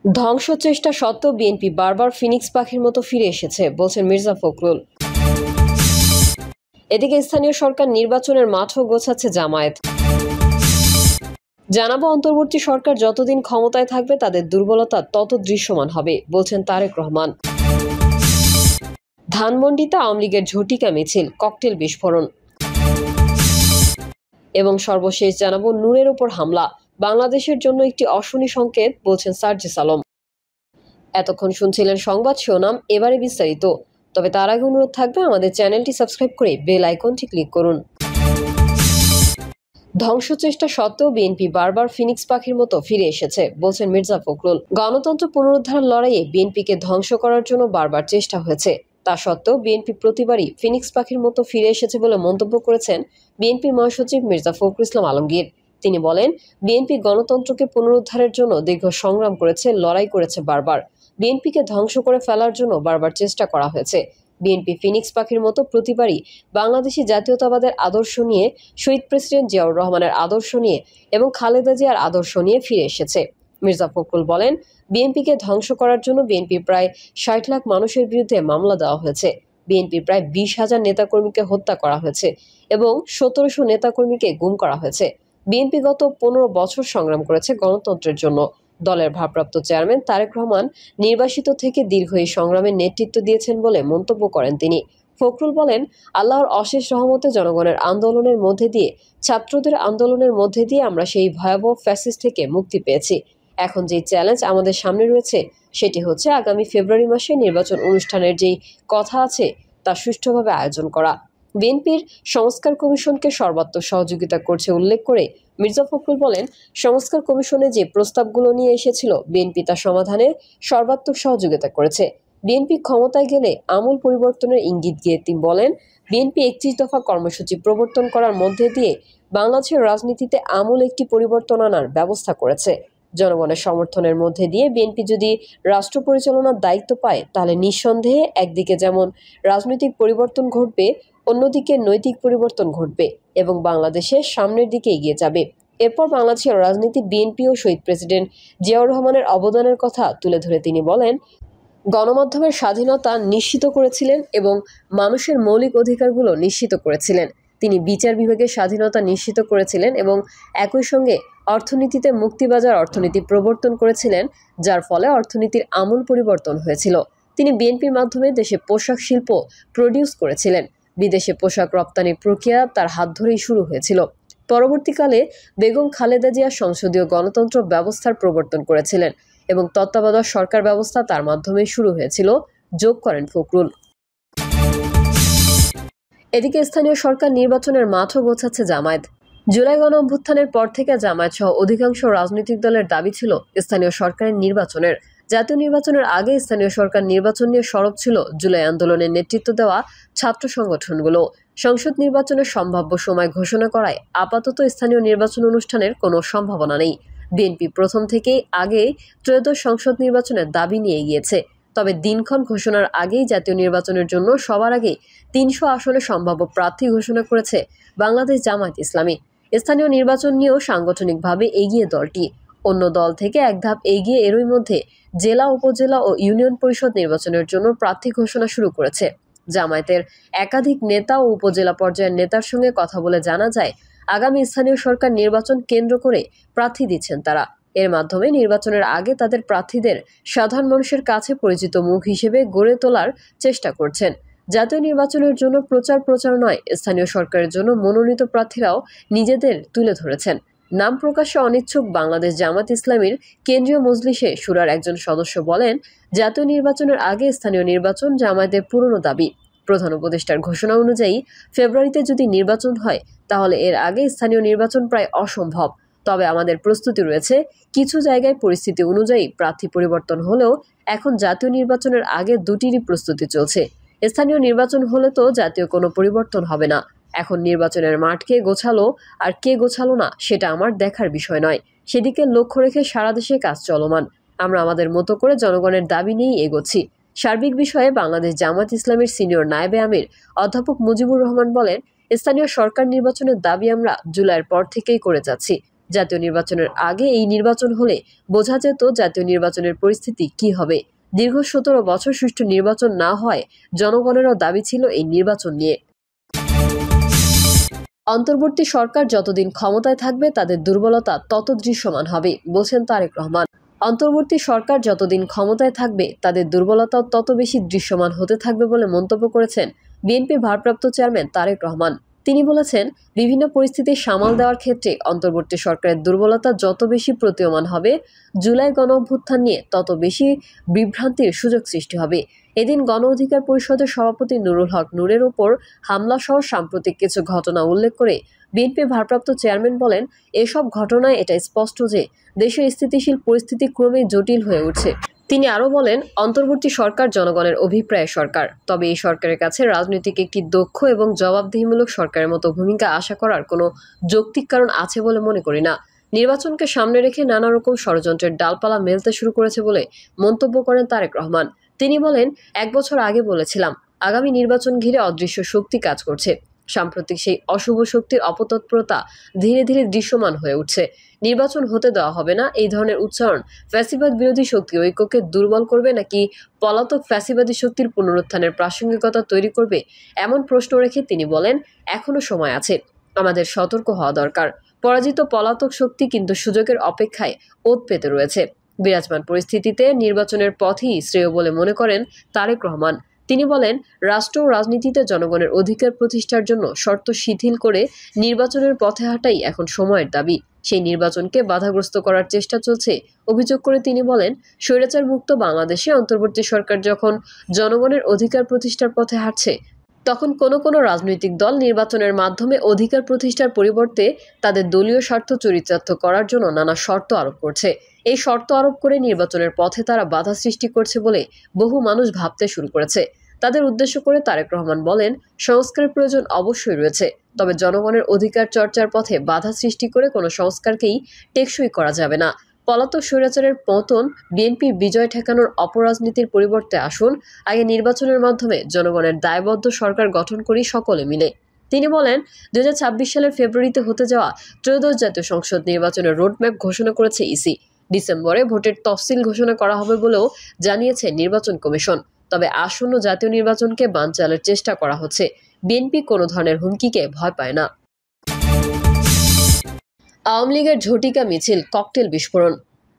ধ্বংস চেষ্টা সত্ত্বেও বিএনপি বারবার ফিনিক্স পাখির মতো ফিরে এসেছে বলছেন মির্জা ফখরুল। এদিকে স্থানীয় সরকার নির্বাচনের মাঠও গোছাচ্ছে জামায়াত। জানাবো, অন্তর্বর্তী সরকার যতদিন ক্ষমতায় থাকবে তাদের দুর্বলতা তত দৃশ্যমান হবে বলছেন তারেক রহমান। ধানমন্ডিতে আওয়ামী লীগের ঝটিকা মিছিল, ককটেল বিস্ফোরণ। এবং সর্বশেষ জানাবো, নূরের ওপর হামলা বাংলাদেশের জন্য একটি অশনি সংকেত বলছেন সার্জিস আলম। এতক্ষণ শুনছিলেন সংবাদ শিরোনাম, এবারে বিস্তারিত। তবে তার আগে অনুরোধ থাকবে আমাদের চ্যানেলটি সাবস্ক্রাইব করে বেল আইকনটি ক্লিক করুন। ধ্বংস চেষ্টা সত্ত্বেও বিএনপি বারবার ফিনিক্স পাখির মতো ফিরে এসেছে বলছেন মির্জা ফখরুল। গণতন্ত্র পুনরুদ্ধার লড়াইয়ে বিএনপিকে ধ্বংস করার জন্য বারবার চেষ্টা হয়েছে, তা সত্ত্বেও বিএনপি প্রতিবারই ফিনিক্স পাখির মতো ফিরে এসেছে বলে মন্তব্য করেছেন বিএনপি মহাসচিব মির্জা ফখরুল ইসলাম আলমগীর। তিনি বলেন, বিএনপি গণতন্ত্রকে পুনরুদ্ধারের জন্য দীর্ঘ সংগ্রাম করেছে, লড়াই করেছে। বারবার বিএনপিকে ধ্বংস করে ফেলার জন্য বারবার চেষ্টা করা হয়েছে। বিএনপি ফিনিক্স পাখির মতো প্রতিবারই বাংলাদেশি জাতীয়তাবাদের আদর্শ নিয়ে, শহীদ প্রেসিডেন্ট জিয়াউর রহমানের আদর্শ নিয়ে এবং খালেদা জিয়ার আদর্শ নিয়ে ফিরে এসেছে। মির্জা ফখরুল বলেন, বিএনপিকে ধ্বংস করার জন্য বিএনপির প্রায় ৬০ লাখ মানুষের বিরুদ্ধে মামলা দেওয়া হয়েছে। বিএনপির প্রায় ২০,০০০ নেতাকর্মীকে হত্যা করা হয়েছে এবং ১৭০০ নেতাকর্মীকে গুম করা হয়েছে। বিএনপি গত ১৫ বছর সংগ্রাম করেছে গণতন্ত্রের জন্য। দলের ভারপ্রাপ্ত চেয়ারম্যান তারেক রহমান নির্বাসিত থেকে দীর্ঘ এই সংগ্রামের নেতৃত্ব দিয়েছেন বলে মন্তব্য করেন তিনি। ফখরুল বলেন, আল্লাহর অশেষ রহমতে জনগণের আন্দোলনের মধ্যে দিয়ে, ছাত্রদের আন্দোলনের মধ্যে দিয়ে আমরা সেই ভয়াবহ ফ্যাসিস্ট থেকে মুক্তি পেয়েছি। এখন যে চ্যালেঞ্জ আমাদের সামনে রয়েছে সেটি হচ্ছে আগামী ফেব্রুয়ারি মাসে নির্বাচন অনুষ্ঠানের যেই কথা আছে তা সুষ্ঠুভাবে আয়োজন করা। বিএনপির সংস্কার কমিশনকে সর্বাত্মক সহযোগিতা করছে উল্লেখ করে মির্জা ফখরুল বলেন, সংস্কার কমিশনে যে প্রস্তাবগুলো নিয়ে এসেছিল বিএনপি তা সমাধানে সর্বাত্মক সহযোগিতা করেছে। বিএনপি ক্ষমতায় গেলে আমূল পরিবর্তনের ইঙ্গিত দিয়ে তিনি বলেন, বিএনপি ৩১ দফা কর্মসূচি প্রবর্তন করার মধ্যে দিয়ে বাংলাদেশের রাজনীতিতে আমূল একটি পরিবর্তন আনার ব্যবস্থা করেছে। জনগণের সমর্থনের মধ্যে দিয়ে বিএনপি যদি রাষ্ট্র পরিচালনার দায়িত্ব পায় তাহলে নিঃসন্দেহে একদিকে যেমন রাজনৈতিক পরিবর্তন ঘটবে, অন্যদিকে নৈতিক পরিবর্তন ঘটবে এবং বাংলাদেশের সামনের দিকে এগিয়ে যাবে। এরপর বাংলাদেশের রাজনীতি বিএনপি ও শহীদ প্রেসিডেন্ট জিয়াউর রহমানের অবদানের কথা তুলে ধরে তিনি বলেন, গণমাধ্যমের স্বাধীনতা নিশ্চিত করেছিলেন এবং মানুষের মৌলিক অধিকারগুলো নিশ্চিত করেছিলেন। তিনি বিচার বিভাগের স্বাধীনতা নিশ্চিত করেছিলেন এবং একই সঙ্গে অর্থনীতিতে মুক্তিবাজার অর্থনীতি প্রবর্তন করেছিলেন, যার ফলে অর্থনীতির আমূল পরিবর্তন হয়েছিল। তিনি বিএনপির মাধ্যমে দেশে পোশাক শিল্প প্রডিউস করেছিলেন। বিদেশে পোশাক রপ্তানির প্রক্রিয়া তার হাত ধরেই শুরু হয়েছিল। পরবর্তীকালে বেগম খালেদা জিয়া সংসদীয় গণতন্ত্র ব্যবস্থার প্রবর্তন করেছিলেন এবং তত্ত্বাবধায়ক সরকার ব্যবস্থা তার মাধ্যমে শুরু হয়েছিল, যোগ করেন ফখরুল। এদিকে স্থানীয় সরকার নির্বাচনের মাঠও গোছাচ্ছে জামায়াত। জুলাই গণঅভ্যুত্থানের পর থেকে জামায়াত সহ অধিকাংশ রাজনৈতিক দলের দাবি ছিল স্থানীয় সরকারের নির্বাচনের। জাতীয় নির্বাচনের আগে স্থানীয় সরকার নির্বাচন নিয়ে সরব ছিল জুলাই আন্দোলনের নেতৃত্ব দেওয়া ছাত্র সংগঠনগুলো। সংসদ নির্বাচনের সম্ভাব্য সময় ঘোষণা করায় আপাতত স্থানীয় নির্বাচন অনুষ্ঠানের কোনো সম্ভাবনা নেই। বিএনপি প্রথম থেকেই আগে ত্রয়োদশ সংসদ নির্বাচনের দাবি নিয়ে গিয়েছে। তবে দিনক্ষণ ঘোষণার আগেই জাতীয় নির্বাচনের জন্য সবার আগে ৩০০ আসনে সম্ভাব্য প্রার্থী ঘোষণা করেছে বাংলাদেশ জামায়াত ইসলামী। স্থানীয় নির্বাচন নিয়েও সাংগঠনিকভাবে এগিয়ে দলটি। অন্য দল থেকে এক ধাপ এগিয়ে এরই মধ্যে জেলা, উপজেলা ও ইউনিয়ন পরিষদ নির্বাচনের জন্য প্রার্থী ঘোষণা শুরু করেছে। জামায়াতের একাধিক নেতা ও উপজেলা পর্যায়ের নেতার সঙ্গে কথা বলে জানা যায়, আগামী স্থানীয় সরকার নির্বাচন কেন্দ্র করে প্রার্থী দিচ্ছেন তারা। এর মাধ্যমে নির্বাচনের আগে তাদের প্রার্থীদের সাধারণ মানুষের কাছে পরিচিত মুখ হিসেবে গড়ে তোলার চেষ্টা করছেন। জাতীয় নির্বাচনের জন্য প্রচার নয়, স্থানীয় সরকারের জন্য মনোনীত প্রার্থীরাও নিজেদের তুলে ধরেছেন। নাম প্রকাশে অনিচ্ছুক বাংলাদেশ জামায়াত ইসলামীর কেন্দ্রীয় মজলিসে শুরার একজন সদস্য বলেন, জাতীয় নির্বাচনের আগে স্থানীয় নির্বাচন জামায়াতের পুরনো দাবি। প্রধান উপদেষ্টার ঘোষণা অনুযায়ী ফেব্রুয়ারিতে যদি নির্বাচন হয় তাহলে এর আগে স্থানীয় নির্বাচন প্রায় অসম্ভব। তবে আমাদের প্রস্তুতি রয়েছে। কিছু জায়গায় পরিস্থিতি অনুযায়ী প্রার্থী পরিবর্তন হলেও এখন জাতীয় নির্বাচনের আগে দুটিরই প্রস্তুতি চলছে। স্থানীয় নির্বাচন হলে তো জাতীয় কোনো পরিবর্তন হবে না। এখন নির্বাচনের মাঠ কে গোছালো আর কে গোছালো না সেটা আমার দেখার বিষয় নয়। সেদিকে লক্ষ্য রেখে সারা দেশে কাজ চলমান। আমরা আমাদের মতো করে জনগণের দাবি নিয়েই এগোচ্ছি। সার্বিক বিষয়ে বাংলাদেশ জামায়াত ইসলামীর সিনিয়র নায়েবে আমির অধ্যাপক মুজিবুর রহমান বলেন, স্থানীয় সরকার নির্বাচনের দাবি আমরা জুলাইয়ের পর থেকেই করে যাচ্ছি। জাতীয় নির্বাচনের আগে এই নির্বাচন হলে বোঝা যেত জাতীয় নির্বাচনের পরিস্থিতি কি হবে। দীর্ঘ 17 বছর সুষ্ঠু নির্বাচন না হয় জনগণেরও দাবি ছিল এই নির্বাচন নিয়ে। অন্তর্বর্তী সরকার যতদিন ক্ষমতায় থাকবে তাদের দুর্বলতা তত দৃশ্যমান হবে, বলছেন তারেক রহমান। অন্তর্বর্তী সরকার যতদিন ক্ষমতায় থাকবে তাদের দুর্বলতাও তত বেশি দৃশ্যমান হতে থাকবে বলে মন্তব্য করেছেন বিএনপির ভারপ্রাপ্ত চেয়ারম্যান তারেক রহমান। তিনি বলেছেন, বিভিন্ন পরিস্থিতি সামাল দেওয়ার ক্ষেত্রে অন্তর্বর্তী সরকারের দুর্বলতা যত বেশি প্রতীয়মান হবে, জুলাই গণঅভ্যুত্থান নিয়ে তত বেশি বিভ্রান্তির সুযোগ সৃষ্টি হবে। এদিন গণ অধিকার পরিষদের সভাপতি নুরুল হক নূরের ওপর হামলা সহ সাম্প্রতিক কিছু ঘটনা উল্লেখ করে বিএনপির ভারপ্রাপ্ত চেয়ারম্যান বলেন, এসব ঘটনায় এটা স্পষ্ট যে দেশের স্থিতিশীল পরিস্থিতি ক্রমেই জটিল হয়ে উঠছে। তিনি আরও বলেন, অন্তর্বর্তী সরকার জনগণের অভিপ্রায় সরকার, তবে এই সরকারের কাছে রাজনৈতিক একটি দক্ষ এবং জবাবদিহিমূলক সরকারের মতো ভূমিকা আশা করার কোনো যৌক্তিক কারণ আছে বলে মনে করি না। নির্বাচনকে সামনে রেখে নানা রকম ষড়যন্ত্রের ডালপালা মেলতে শুরু করেছে বলে মন্তব্য করেন তারেক রহমান। তিনি বলেন, 1 বছর আগে বলেছিলাম আগামী নির্বাচন ঘিরে অদৃশ্য শক্তি কাজ করছে। সাম্প্রতিক সেই অশুভ শক্তির অপতৎপরতা ধীরে ধীরে দৃশ্যমান হয়ে উঠছে। নির্বাচন হতে দেওয়া হবে না এই ধরনের উচ্চারণ ফ্যাসিবাদ বিরোধী শক্তি ঐক্যকে দুর্বল করবে নাকি পলাতক ফ্যাসিবাদী শক্তির পুনরুত্থানের প্রাসঙ্গিকতা তৈরি করবে, এমন প্রশ্ন রেখে তিনি বলেন, এখনো সময় আছে, আমাদের সতর্ক হওয়া দরকার। পরাজিত পলাতক শক্তি কিন্তু সুযোগের অপেক্ষায় ওত পেতে রয়েছে। বিরাজমান পরিস্থিতিতে নির্বাচনের পথই শ্রেয় বলে মনে করেন তারেক রহমান। তিনি বলেন, রাষ্ট্র ও রাজনীতিতে জনগণের অধিকার প্রতিষ্ঠার জন্য শর্ত শিথিল করে নির্বাচনের পথে হাঁটাই এখন সময়ের দাবি। সেই নির্বাচনকে বাধাগ্রস্ত করার চেষ্টা চলছে অভিযোগ করে তিনি বলেন, স্বৈরাচার মুক্ত বাংলাদেশে অন্তর্বর্তী সরকার যখন জনগণের অধিকার প্রতিষ্ঠার পথে হাঁটছে, তখন কোনো রাজনৈতিক দল নির্বাচনের মাধ্যমে অধিকার প্রতিষ্ঠার পরিবর্তে তাদের দলীয় স্বার্থ চরিতার্থ করার জন্য নানা শর্ত আরোপ করছে। এই শর্ত আরোপ করে নির্বাচনের পথে তারা বাধা সৃষ্টি করছে বলে বহু মানুষ ভাবতে শুরু করেছে। তাদের উদ্দেশ্য করে তারেক রহমান বলেন, সংস্কারের প্রয়োজন অবশ্যই রয়েছে, তবে জনগণের অধিকার চর্চার পথে বাধা সৃষ্টি করে কোনো সংস্কারকেই টেকসই করা যাবে না। পলাতক স্বৈরাচারের পতন, বিএনপির বিজয় ঠেকানোর অপরাজনীতির পরিবর্তে আসুন আগে নির্বাচনের মাধ্যমে জনগণের দায়বদ্ধ সরকার গঠন করি সকলে মিলে। তিনি বলেন, 2026 সালের ফেব্রুয়ারিতে হতে যাওয়া ত্রয়োদশ জাতীয় সংসদ নির্বাচনের রোডম্যাপ ঘোষণা করেছে ইসি। ডিসেম্বরে ভোটের তফসিল ঘোষণা করা হবে বলেও জানিয়েছে নির্বাচন কমিশন। তবে আসন্ন জাতীয় নির্বাচনকে বানচালের চেষ্টা করা হচ্ছে। বিএনপি কোনো ধরনের হুমকিকে ভয় পায় না। আওয়ামী লীগের ঝটিকা মিছিল, ককটেল বিস্ফোরণ।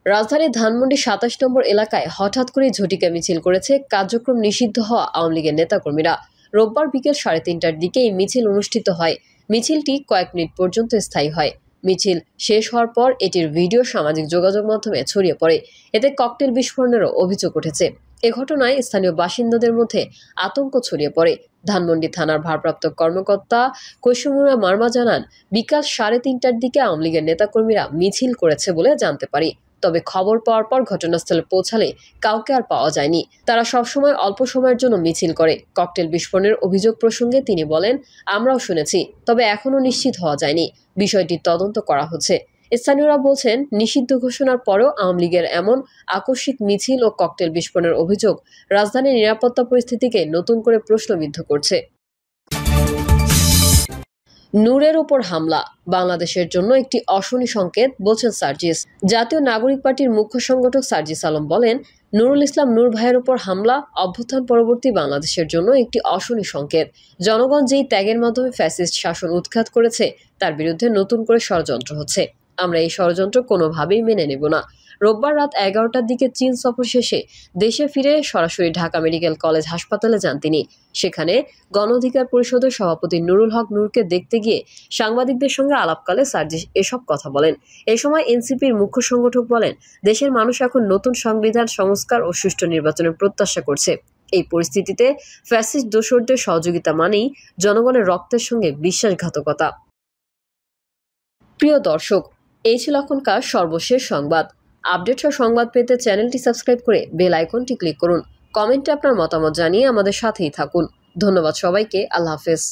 রাজধানীর ধানমন্ডি 27 নম্বর এলাকায় হঠাৎ করে ঝটিকা মিছিল করেছে কার্যক্রম নিষিদ্ধ হওয়া আওয়ামী লীগের নেতাকর্মীরা। রোববার বিকেল 3:30টার দিকে এই মিছিল অনুষ্ঠিত হয়। মিছিলটি কয়েক মিনিট পর্যন্ত স্থায়ী হয়। মিছিল শেষ হওয়ার পর এটির ভিডিও সামাজিক যোগাযোগ মাধ্যমে ছড়িয়ে পড়ে। এতে ককটেল বিস্ফোরণেরও অভিযোগ উঠেছে। এ ঘটনায় স্থানীয় বাসিন্দাদের মধ্যে আতঙ্ক ছড়িয়ে পড়ে। ধানমন্ডি থানার ভারপ্রাপ্ত কর্মকর্তা কৈশমুরা মার্মা জানান, বিকাল 3:30টার দিকে আওয়ামী লীগের নেতাকর্মীরা মিছিল করেছে বলে জানতে পারি। তবে খবর পাওয়ার পর ঘটনাস্থলে পৌঁছালে কাউকে আর পাওয়া যায়নি। তারা সবসময় অল্প সময়ের জন্য মিছিল করে। ককটেল বিস্ফোরণের অভিযোগ প্রসঙ্গে তিনি বলেন, আমরাও শুনেছি, তবে এখনও নিশ্চিত হওয়া যায়নি। বিষয়টি তদন্ত করা হচ্ছে। স্থানীয়রা বলছেন, নিষিদ্ধ ঘোষণার পরেও আওয়ামী লীগের এমন আকস্মিক মিছিল ও ককটেল বিস্ফোরণের অভিযোগ রাজধানীর নিরাপত্তা পরিস্থিতিকে নতুন করে প্রশ্নবিদ্ধ করছে। নূরের ওপর হামলা বাংলাদেশের জন্য একটি অশনি সংকেত, বলছেন সার্জিস। জাতীয় নাগরিক পার্টির মুখ্য সংগঠক সার্জিস আলম বলেন, নুরুল ইসলাম নূর ভাইয়ের ওপর হামলা অভ্যুত্থান পরবর্তী বাংলাদেশের জন্য একটি অশনি সংকেত। জনগণ যেই ত্যাগের মাধ্যমে ফ্যাসিস্ট শাসন উৎখাত করেছে তার বিরুদ্ধে নতুন করে ষড়যন্ত্র হচ্ছে। আমরা এই ষড়যন্ত্র কোনোভাবেই মেনে নেব না। রোববার রাত 11টার দিকে চীন সফর শেষে দেশে ফিরে সরাসরি ঢাকা মেডিকেল কলেজ হাসপাতালে যান তিনি। সেখানে গণ অধিকার পরিষদের সভাপতি নুরুল হক নূরকে দেখতে গিয়ে সাংবাদিকদের সঙ্গে আলাপকালে সার্জিস এসব কথা বলেন। এই সময় এনসিপির মুখ্য সংগঠক বলেন, দেশের মানুষ এখন নতুন সংবিধান সংস্কার ও সুষ্ঠু নির্বাচনের প্রত্যাশা করছে। এই পরিস্থিতিতে ফ্যাসিস্ট দোসরদের সহযোগিতা মানেই জনগণের রক্তের সঙ্গে বিশ্বাসঘাতকতা। প্রিয় দর্শক, এই ছিল এখনকার সর্বশেষ সংবাদ। আপডেট ও সংবাদ পেতে চ্যানেলটি সাবস্ক্রাইব করে বেল আইকনটি ক্লিক করুন। কমেন্টে আপনার মতামত জানিয়ে আমাদের সাথেই থাকুন। ধন্যবাদ সবাইকে। আল্লাহ হাফেজ।